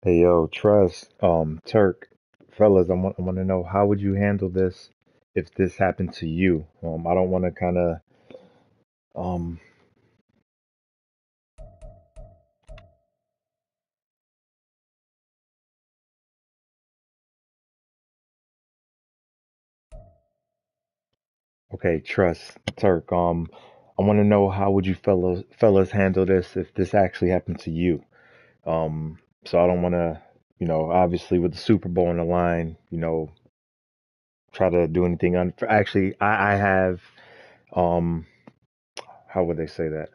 Hey yo, Trust, Turk, fellas, I want to know how would you handle this if this happened to you? I don't want to kind of, um, okay, Trust, Turk, I want to know how would you fellas handle this if this actually happened to you? So I don't want to, obviously with the Super Bowl on the line, try to do anything actually, I have, um, how would they say that?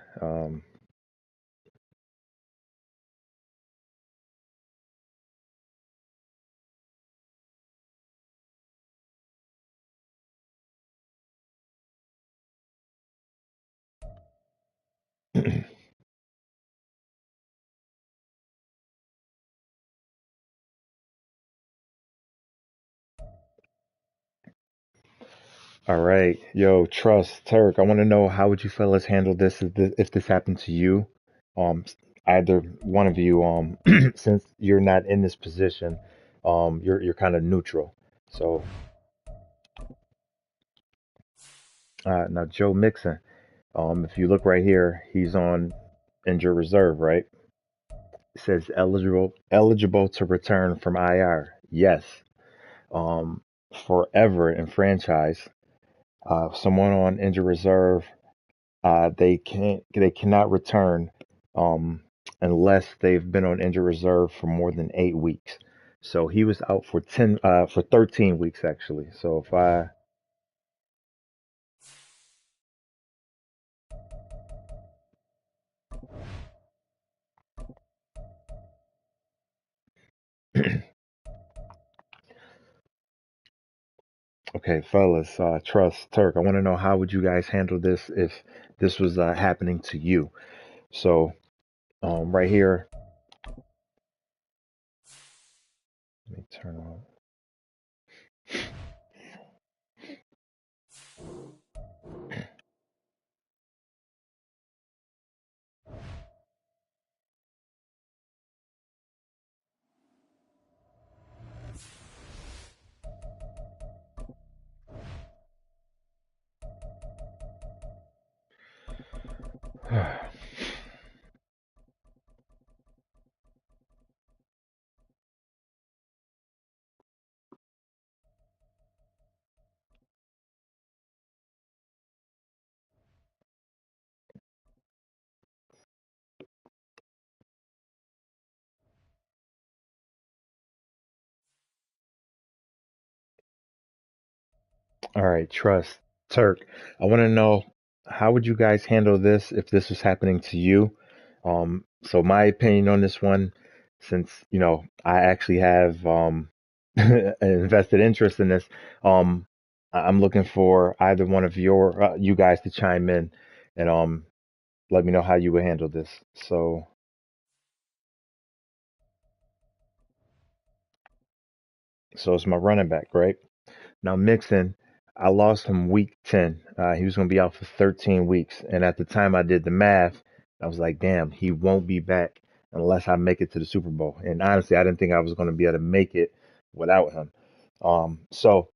All right, yo, Trust, Turk. I want to know how would you fellas handle this if this happened to you? Either one of you, since you're not in this position, you're kind of neutral. So, now Joe Mixon, if you look right here, he's on injured reserve, right? It says eligible to return from IR. Yes. Um, Forever in franchise, someone on injured reserve. They cannot return um, unless they've been on injured reserve for more than 8 weeks. So he was out for 13 weeks actually. So if I okay, fellas, Trust Turk, I want to know how would you guys handle this if this was happening to you? So right here, let me turn on. All right, Trust Turk. I want to know how would you guys handle this if this was happening to you? So my opinion on this one, since I actually have an invested interest in this, I'm looking for either one of you guys to chime in and let me know how you would handle this. So it's my running back, right? Now Mixon, I lost him week 10. He was going to be out for 13 weeks. And at the time I did the math, I was like, damn, he won't be back unless I make it to the Super Bowl. And honestly, I didn't think I was going to be able to make it without him. So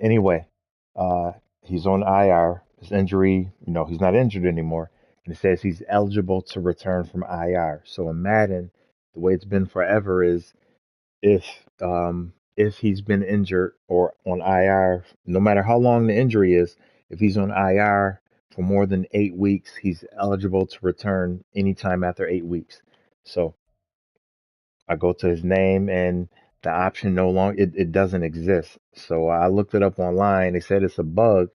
anyway, uh, he's on IR. His injury, he's not injured anymore. And it says he's eligible to return from IR. So in Madden, the way it's been forever is if if he's been injured or on IR, no matter how long the injury is, if he's on IR for more than 8 weeks, he's eligible to return anytime after 8 weeks. So I go to his name and the option no longer it doesn't exist. So I looked it up online. They said it's a bug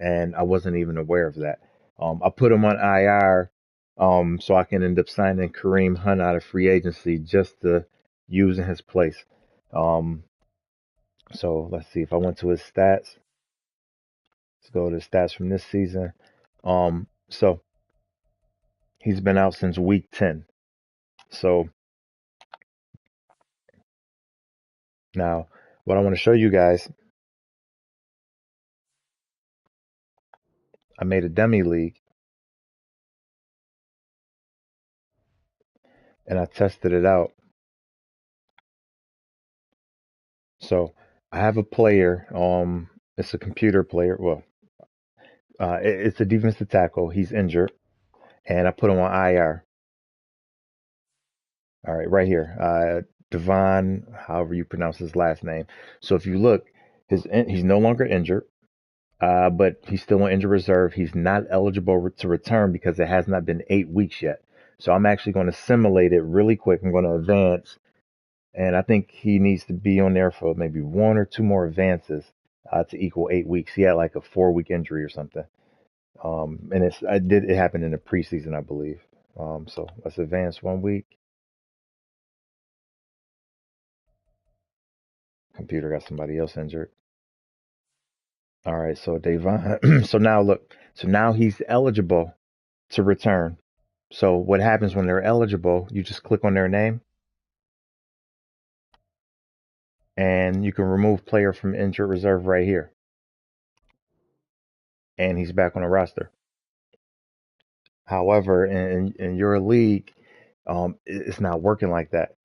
and I wasn't even aware of that. I put him on IR so I can end up signing Kareem Hunt out of free agency just to use in his place. Um, so let's see if I went to his stats. Let's go to the stats from this season. So he's been out since week 10. So now what I want to show you guys, I made a dummy league and I tested it out. So I have a player. It's a computer player. Well, it's a defensive tackle. He's injured, and I put him on IR. All right, right here. Devon, however you pronounce his last name. So if you look, he's no longer injured, but he's still on injured reserve. He's not eligible to return because it has not been 8 weeks yet. So I'm actually going to simulate it really quick. I'm going to advance, and I think he needs to be on there for maybe one or two more advances to equal 8 weeks. He had like a 4 week injury or something. And it happened in the preseason, I believe. So let's advance 1 week. Computer got somebody else injured. All right, so Davon. So now look. So now he's eligible to return. So what happens when they're eligible? You just click on their name, and you can remove player from injured reserve right here, and he's back on the roster. However, in your league, it's not working like that.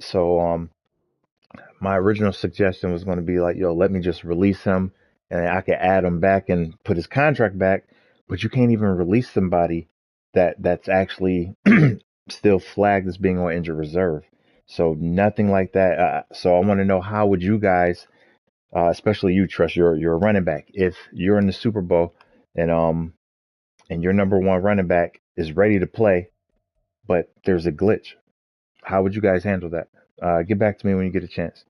So my original suggestion was going to be like, yo, let me just release him and I could add him back and put his contract back. But you can't even release somebody that's actually still flagged as being on injured reserve. So nothing like that. So I want to know, how would you guys, especially you, Trust, you're a running back. If you're in the Super Bowl and and your number one running back is ready to play, but there's a glitch, how would you guys handle that? Get back to me when you get a chance.